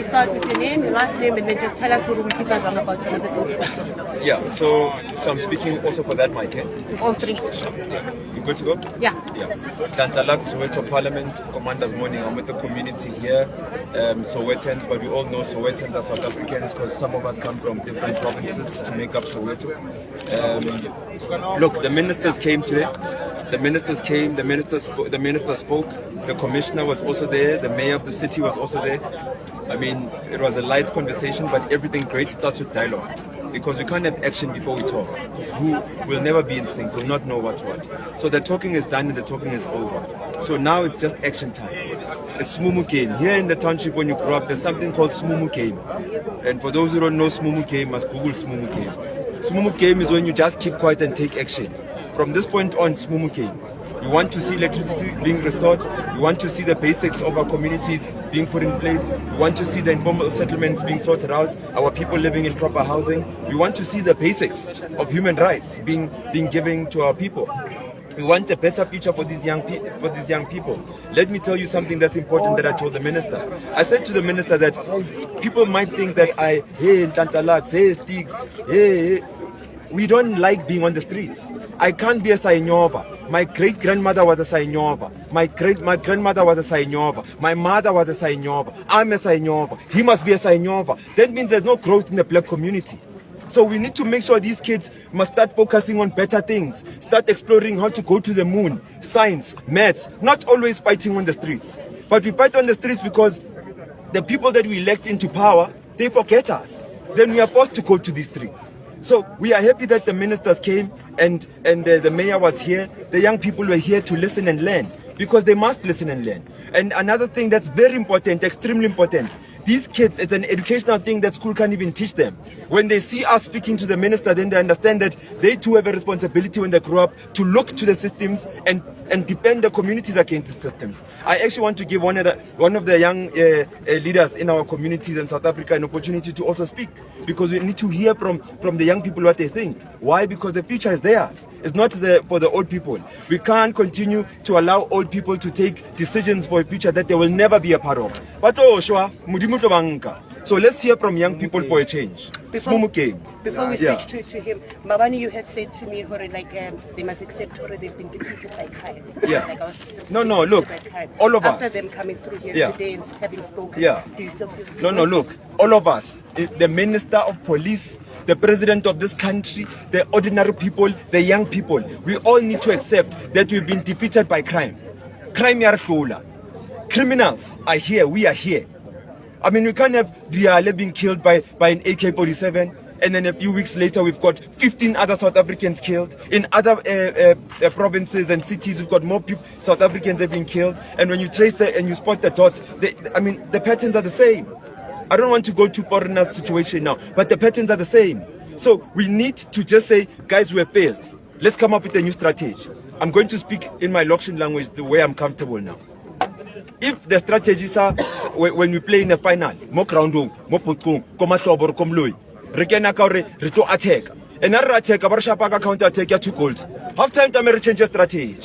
start with your name, your last name, and then just tell us what we think about some of the things. Yeah, so I'm speaking also for that mic, eh? All three. Yeah. You good to go? Yeah. Tantalak, Soweto Parliament, Commander's Morning. I'm with the community here, Sowetans, but we all know Sowetans are South Africans because some of us come from different provinces to make up Soweto. Look, the ministers came today. The ministers came, the minister spoke, the commissioner was also there, the mayor of the city was also there. I mean, it was a light conversation, but everything great starts with dialogue. Because we can't have action before we talk. Who will never be in sync, will not know what's what. So the talking is done and the talking is over. So now it's just action time. It's Smumu game. Here in the township when you grow up, there's something called Smumu game. And for those who don't know Smumu game, must Google Smumu game. Smumu game is when you just keep quiet and take action. From this point on, Smumu game. You want to see electricity being restored. You want to see the basics of our communities being put in place. You want to see the informal settlements being sorted out, our people living in proper housing. We want to see the basics of human rights being given to our people. We want a better future for these young people. Let me tell you something that's important that I told the minister. I said to the minister that people might think that hey, Tantalaks, hey, Sticks, hey. We don't like being on the streets. I can't be a Sainyova. My great-grandmother was a Sainyova. My grandmother was a Sainyova. My mother was a Sainyova. I'm a Sainyova. He must be a Sainyova. That means there's no growth in the black community. So we need to make sure these kids must start focusing on better things. Start exploring how to go to the moon. Science, maths, not always fighting on the streets. But we fight on the streets because the people that we elect into power, they forget us. Then we are forced to go to these streets. So we are happy that the ministers came and the mayor was here. The young people were here to listen and learn because they must listen and learn. And another thing that's very important, extremely important, these kids, it's an educational thing that school can't even teach them. When they see us speaking to the minister, then they understand that they too have a responsibility when they grow up to look to the systems and defend the communities against the systems. I actually want to give one of the young leaders in our communities in South Africa an opportunity to also speak, because we need to hear from the young people what they think. Why? Because the future is theirs. It's not for the old people. We can't continue to allow old people to take decisions for a future that they will never be a part of. But so let's hear from young people for a change. Before we switch to him, Mabani, you had said to me, they must accept they've been defeated by crime. Yeah. Like No, look, all of us. After them coming through here today and having spoken, do you still feel the same? No, look, all of us, the Minister of Police, the President of this country, the ordinary people, the young people, we all need to accept that we've been defeated by crime. Crime yaratola. Criminals are here, we are here. I mean, we can't have Diale being killed by an AK-47, and then a few weeks later we've got 15 other South Africans killed. In other provinces and cities, we've got more South Africans have been killed. And when you trace and you spot the dots, the patterns are the same. I don't want to go to foreigner situation now, but the patterns are the same. So we need to just say, guys, we have failed. Let's come up with a new strategy. I'm going to speak in my Lokshin language the way I'm comfortable now. If the strategies are when we play in the final, mo groundong, mo potkong, ko matobor kom loy, re kena ka re to attack. And our attack, our shapa counter attack ya 2 goals. Half time to change strategy.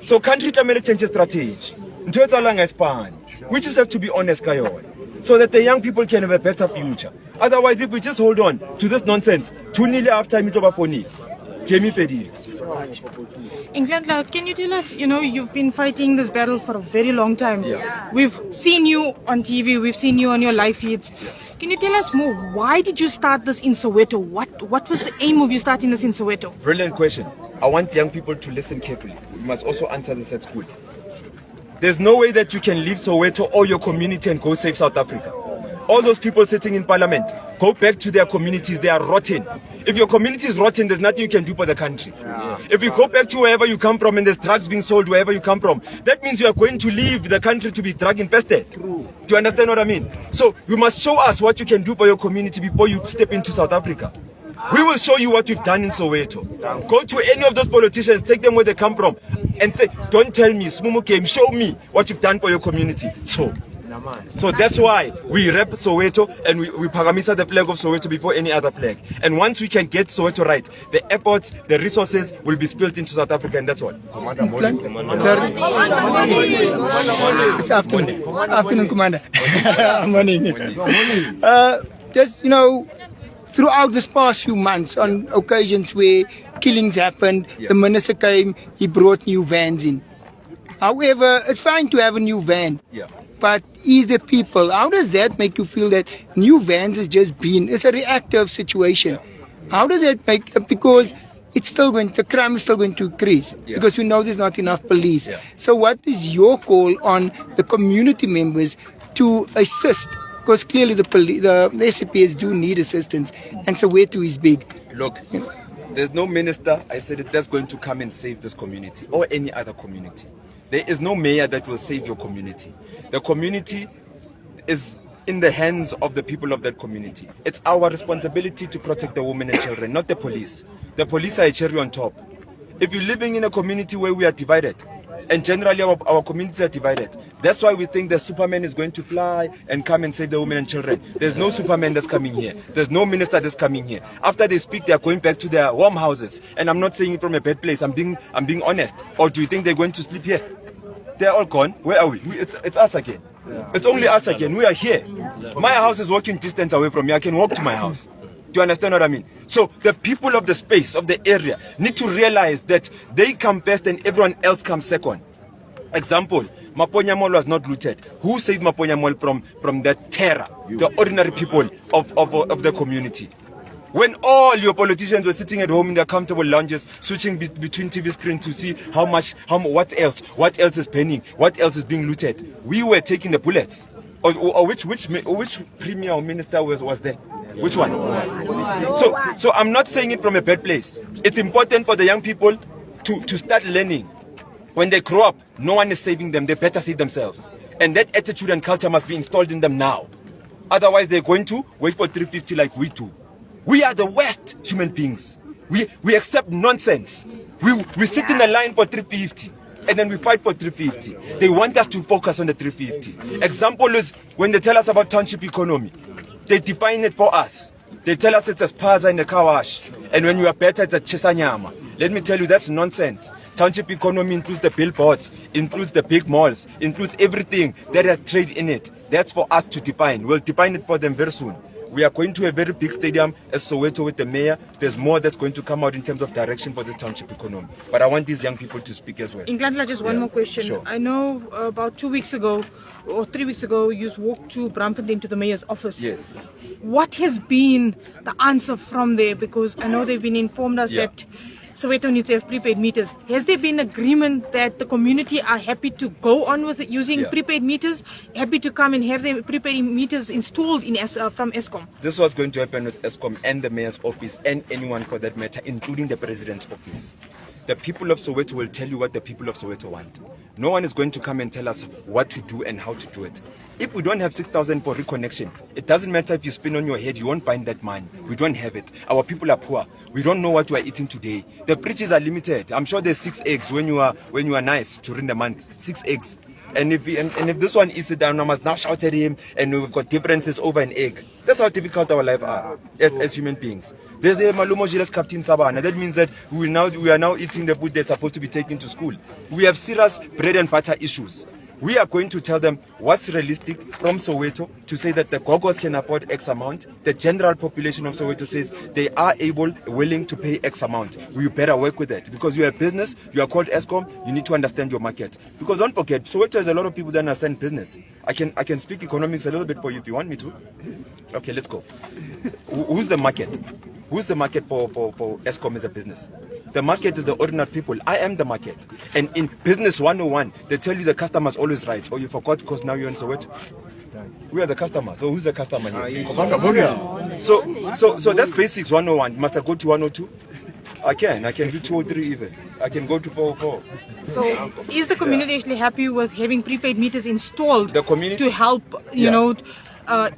So country to change strategy. Into it's a long span. We just have to be honest, Kayo, so that the young people can have a better future. Otherwise, if we just hold on to this nonsense, 2-0 half time it over for me. Eloquently, can you tell us, you've been fighting this battle for a very long time. Yeah. We've seen you on TV, we've seen you on your live feeds. Can you tell us more? Why did you start this in Soweto? What was the aim of you starting this in Soweto? Brilliant question. I want young people to listen carefully. You must also answer this at school. There's no way that you can leave Soweto or your community and go save South Africa. All those people sitting in parliament, go back to their communities, they are rotten. If your community is rotten, there's nothing you can do for the country. If you go back to wherever you come from and there's drugs being sold wherever you come from, that means you are going to leave the country to be drug infested. Do you understand what I mean? So you must show us what you can do for your community before you step into South Africa. We will show you what we've done in Soweto. Go to any of those politicians, take them where they come from, and say, don't tell me, Smumu came, show me what you've done for your community. So So that's why we rep Soweto and we pagamisa the flag of Soweto before any other flag. And once we can get Soweto right, the efforts, the resources will be spilled into South Africa, and that's all. It's afternoon, Commander. Morning. Just, throughout this past few months, on occasions where killings happened, the minister came, he brought new vans in. However, it's fine to have a new van. But ease the people. How does that make you feel that new vans is just it's a reactive situation? How does that make, because it's still the crime is still going to increase because we know there's not enough police. So what is your call on the community members to assist? Because clearly the SAPS do need assistance, and Soweto is big. Look, there's no minister, I said it, that's going to come and save this community or any other community. There is no mayor that will save your community. The community is in the hands of the people of that community. It's our responsibility to protect the women and children, not the police. The police are a cherry on top. If you're living in a community where we are divided, and generally our communities are divided, that's why we think the Superman is going to fly and come and save the women and children. There's no Superman that's coming here. There's no minister that's coming here. After they speak, they are going back to their warm houses. And I'm not saying it from a bad place. I'm being honest. Or do you think they're going to sleep here? They're all gone. Where are we? It's us again. It's only us again. We are here. My house is walking distance away from me. I can walk to my house. Do you understand what I mean? So the people of the space, of the area, need to realize that they come first and everyone else comes second. Example, Maponya Mall was not looted. Who saved Maponya Mall from the terror? The ordinary people of the community. When all your politicians were sitting at home in their comfortable lounges, switching between TV screens to see what else is pending, what else is being looted, we were taking the bullets. Or which premier or minister was there? Which one? So I'm not saying it from a bad place. It's important for the young people to start learning. When they grow up, no one is saving them. They better save themselves. And that attitude and culture must be installed in them now. Otherwise, they're going to wait for 350 like we do. We are the worst human beings. We accept nonsense. We sit in a line for 350. And then we fight for 350. They want us to focus on the 350. Example is when they tell us about township economy. They define it for us. They tell us it's a spaza in the car wash. And when you are better, it's a chisanyama. Let me tell you, that's nonsense. Township economy includes the billboards, includes the big malls, includes everything that has trade in it. That's for us to define. We'll define it for them very soon. We are going to a very big stadium as Soweto with the mayor. There's more that's going to come out in terms of direction for the township economy. But I want these young people to speak as well. Inglandla, just one more question. Sure. I know about 2 weeks ago or 3 weeks ago, you walked to Braamfontein to the mayor's office. Yes. What has been the answer from there? Because I know they've been informed us that Soweto needs to have prepaid meters. Has there been agreement that the community are happy to go on with it using prepaid meters? Happy to come and have their prepaid meters installed from Eskom? This is what's going to happen with Eskom and the mayor's office and anyone for that matter, including the president's office. The people of Soweto will tell you what the people of Soweto want. No one is going to come and tell us what to do and how to do it. If we don't have 6,000 for reconnection, it doesn't matter if you spin on your head, you won't find that money. We don't have it. Our people are poor. We don't know what we are eating today. The fridges are limited. I'm sure there's 6 eggs when you are nice during the month. 6 eggs. And if this one eats it down, I must now shout at him, and we've got differences over an egg. That's how difficult our lives are as human beings. There's the Malumo Jiles Captain Sabana. That means that we are now eating the food they're supposed to be taken to school. We have serious bread and butter issues. We are going to tell them what's realistic from Soweto to say that the Gogos can afford X amount. The general population of Soweto says they are willing to pay X amount. We better work with it because you're a business, you are called Eskom, you need to understand your market. Because don't forget, Soweto has a lot of people that understand business. I can speak economics a little bit for you if you want me to. Okay, let's go. Who's the market? Who's the market for Eskom as a business? The market is the ordinary people. I am the market. And in Business 101, they tell you the customer's always right. Oh, you forgot because now you're in Soweto. We are the customer. So who's the customer here? So that's basics 101. Must I go to 102? I can do 203 even. I can go to 404. So is the community actually happy with having prepaid meters installed the community, to help,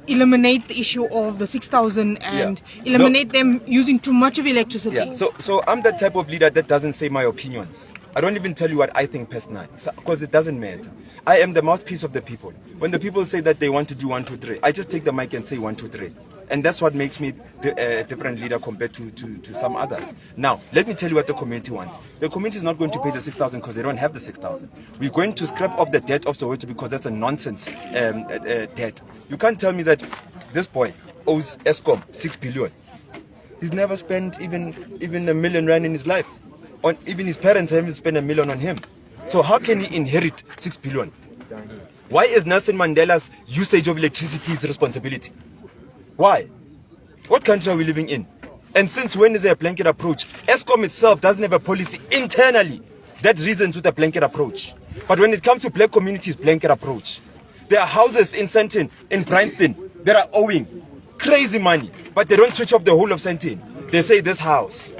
eliminate the issue of the 6,000 and eliminate them using too much of electricity? Yeah. So I'm the type of leader that doesn't say my opinions. I don't even tell you what I think personally, because it doesn't matter. I am the mouthpiece of the people. When the people say that they want to do 1, 2, 3, I just take the mic and say 1, 2, 3. And that's what makes me a different leader compared to some others. Now, let me tell you what the community wants. The community is not going to pay the 6,000 because they don't have the 6,000. We're going to scrap off the debt of Soweto because that's a nonsense debt. You can't tell me that this boy owes Eskom 6 billion. He's never spent even R1 million in his life. Even his parents haven't spent R1 million on him. So how can he inherit 6 billion? Why is Nelson Mandela's usage of electricity his responsibility? Why? What country are we living in? And since when is there a blanket approach? Eskom itself doesn't have a policy internally that reasons with a blanket approach. But when it comes to black communities, blanket approach. There are houses in Sandton, in Bryanston, that are owing crazy money, but they don't switch off the whole of Sandton. They say this house.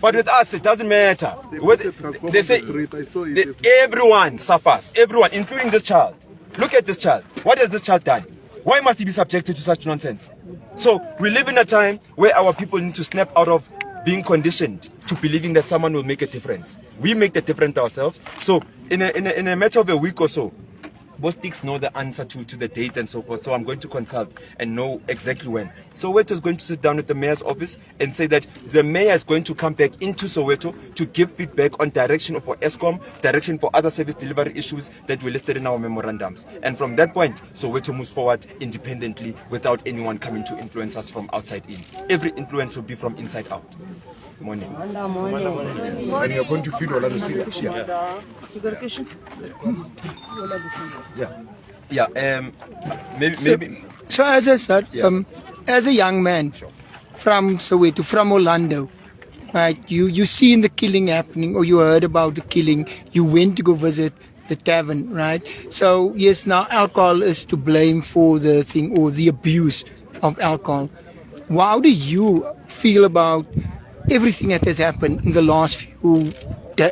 But with us, it doesn't matter. They say everyone suffers, everyone, including this child. Look at this child. What has this child done? Why must he be subjected to such nonsense? So we live in a time where our people need to snap out of being conditioned to believing that someone will make a difference. We make the difference ourselves. So in a matter of a week or so, both sticks know the answer to the date and so forth. So I'm going to consult and know exactly when. Soweto is going to sit down with the mayor's office and say that the mayor is going to come back into Soweto to give feedback on direction for Eskom, direction for other service delivery issues that were listed in our memorandums. And from that point, Soweto moves forward independently without anyone coming to influence us from outside in. Every influence will be from inside out. Morning. And you're going to feed all of us. You got a question? Yeah. Maybe. So as I said, as a young man from Soweto, from Orlando, right? You seen the killing happening, or you heard about the killing. You went to go visit the tavern, right? So yes, now alcohol is to blame for the thing, or the abuse of alcohol. How do you feel about everything that has happened in the last few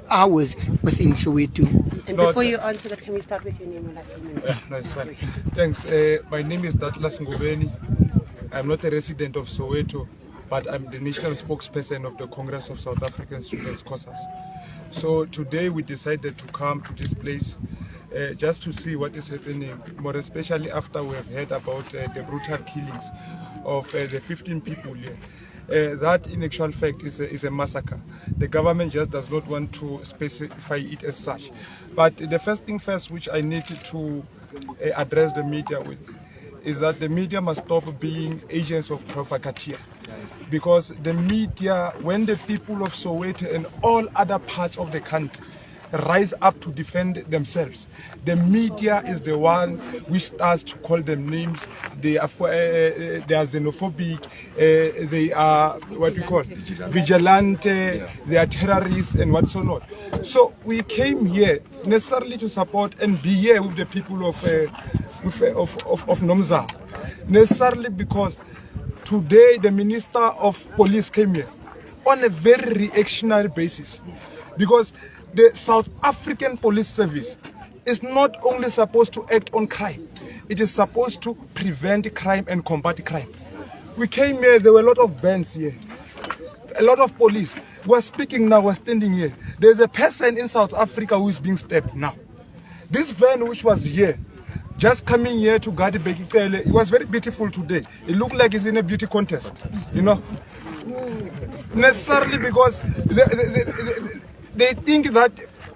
hours within Soweto? And before you answer that, can we start with your name and last name? Yeah, no, it's fine. Thanks. My name is Datlas Ngobeni. I'm not a resident of Soweto, but I'm the national spokesperson of the Congress of South African Students, COSAS. So today we decided to come to this place just to see what is happening, more especially after we have heard about the brutal killings of the 15 people here. That in actual fact is a massacre. The government just does not want to specify it as such. But the first thing first which I need to address the media with is that the media must stop being agents of provocateur. Because the media, when the people of Soweto and all other parts of the country rise up to defend themselves, the is the one which starts to call them names. They are xenophobic, they are what we call vigilante, they are terrorists and what's so not. So we came here necessarily to support and be here with the people of Nomza, necessarily because today the Minister of Police came here on a very reactionary basis, because the South African Police Service is not only supposed to act on crime, it is supposed to prevent crime and combat crime. We came here, there were a lot of vans here, a lot of police. We're speaking now, we're standing here. There's a person in South Africa who is being stabbed now. This van which was here, just coming here to guard Bekikele, it was very beautiful today. It looked like it's in a beauty contest, you know. Necessarily because they think that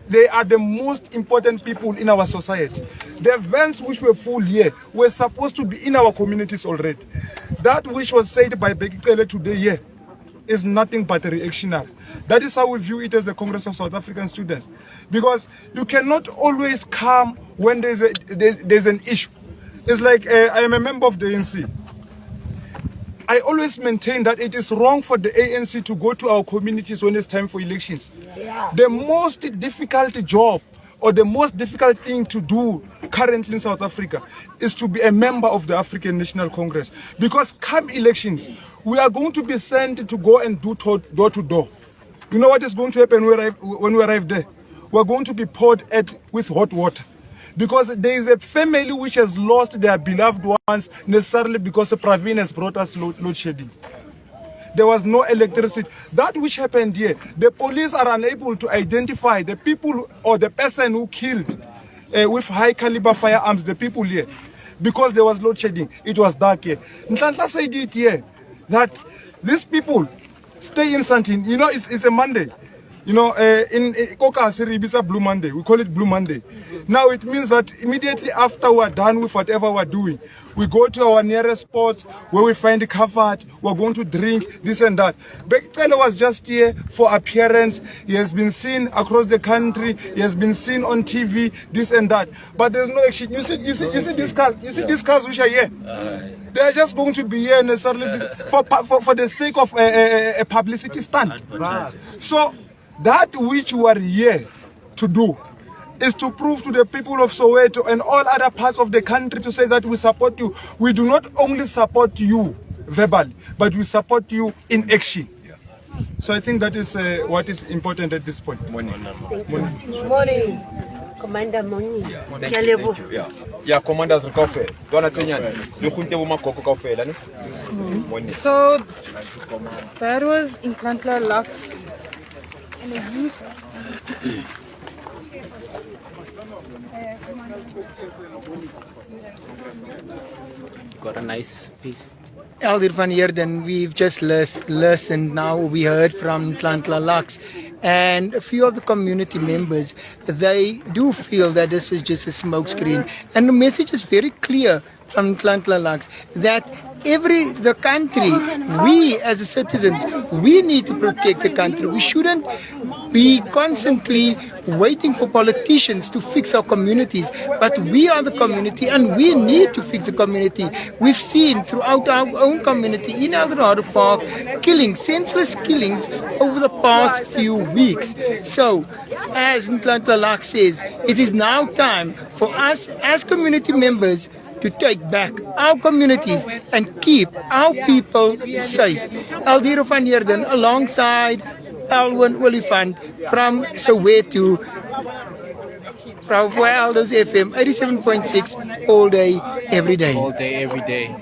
they are the most important people in our society. The events which were full here were supposed to be in our communities already. That which was said by Bekikele today here is nothing but reactionary. That is how we view it as the Congress of South African Students. Because you cannot always come when there's an issue. It's like I am a member of the ANC. I always maintain that it is wrong for the ANC to go to our communities when it's time for elections. Yeah. The most difficult job or the most difficult thing to do currently in South Africa is to be a member of the African National Congress. Because come elections, we are going to be sent to go and do door to door. You know what is going to happen when we arrive there? We are going to be poured with hot water. Because there is a family which has lost their beloved ones necessarily because Praveen has brought us load shedding. There was no electricity. That which happened here, the police are unable to identify the people or the person who killed with high caliber firearms, the people here, because there was load shedding. It was dark here. Ntlantla said it here that these people stay in something. You know, it's a Monday. You know, in Koka Siri, it's a Blue Monday. We call it Blue Monday. Now it means that immediately after we're done with whatever we're doing, we go to our nearest spots where we find it covered. We're going to drink this and that. Bekele was just here for appearance. He has been seen across the country. He has been seen on TV, this and that. But there's no action. You see these cars. You see these cars which are here. They are just going to be here necessarily for the sake of a publicity stunt. So that which we are here to do is to prove to the people of Soweto and all other parts of the country to say that we support you. We do not only support you verbally, but we support you in action. So I think that is what is important at this point. Morning. Commander Moni. Thank you. Yeah, commanders Kofe. So that was in Ntlantla Lux. And a youth. Got a nice piece. Elder van Heerden, we've just listened now. We heard from Ntlantla Lux, and a few of the community members, they do feel that this is just a smokescreen. And the message is very clear from Ntlantla Lux that the country, we as the citizens, we need to protect the country. We shouldn't be constantly waiting for politicians to fix our communities, but we are the community and we need to fix the community. We've seen throughout our own community in Eldorado Park killings, senseless killings over the past few weeks. So, as Ntlantla Lux says, it is now time for us as community members to take back our communities and keep our people safe. Elder van Heerden alongside Alwyn Olifant from Soweto, from Elders FM 87.6 all day, every day. All day, every day.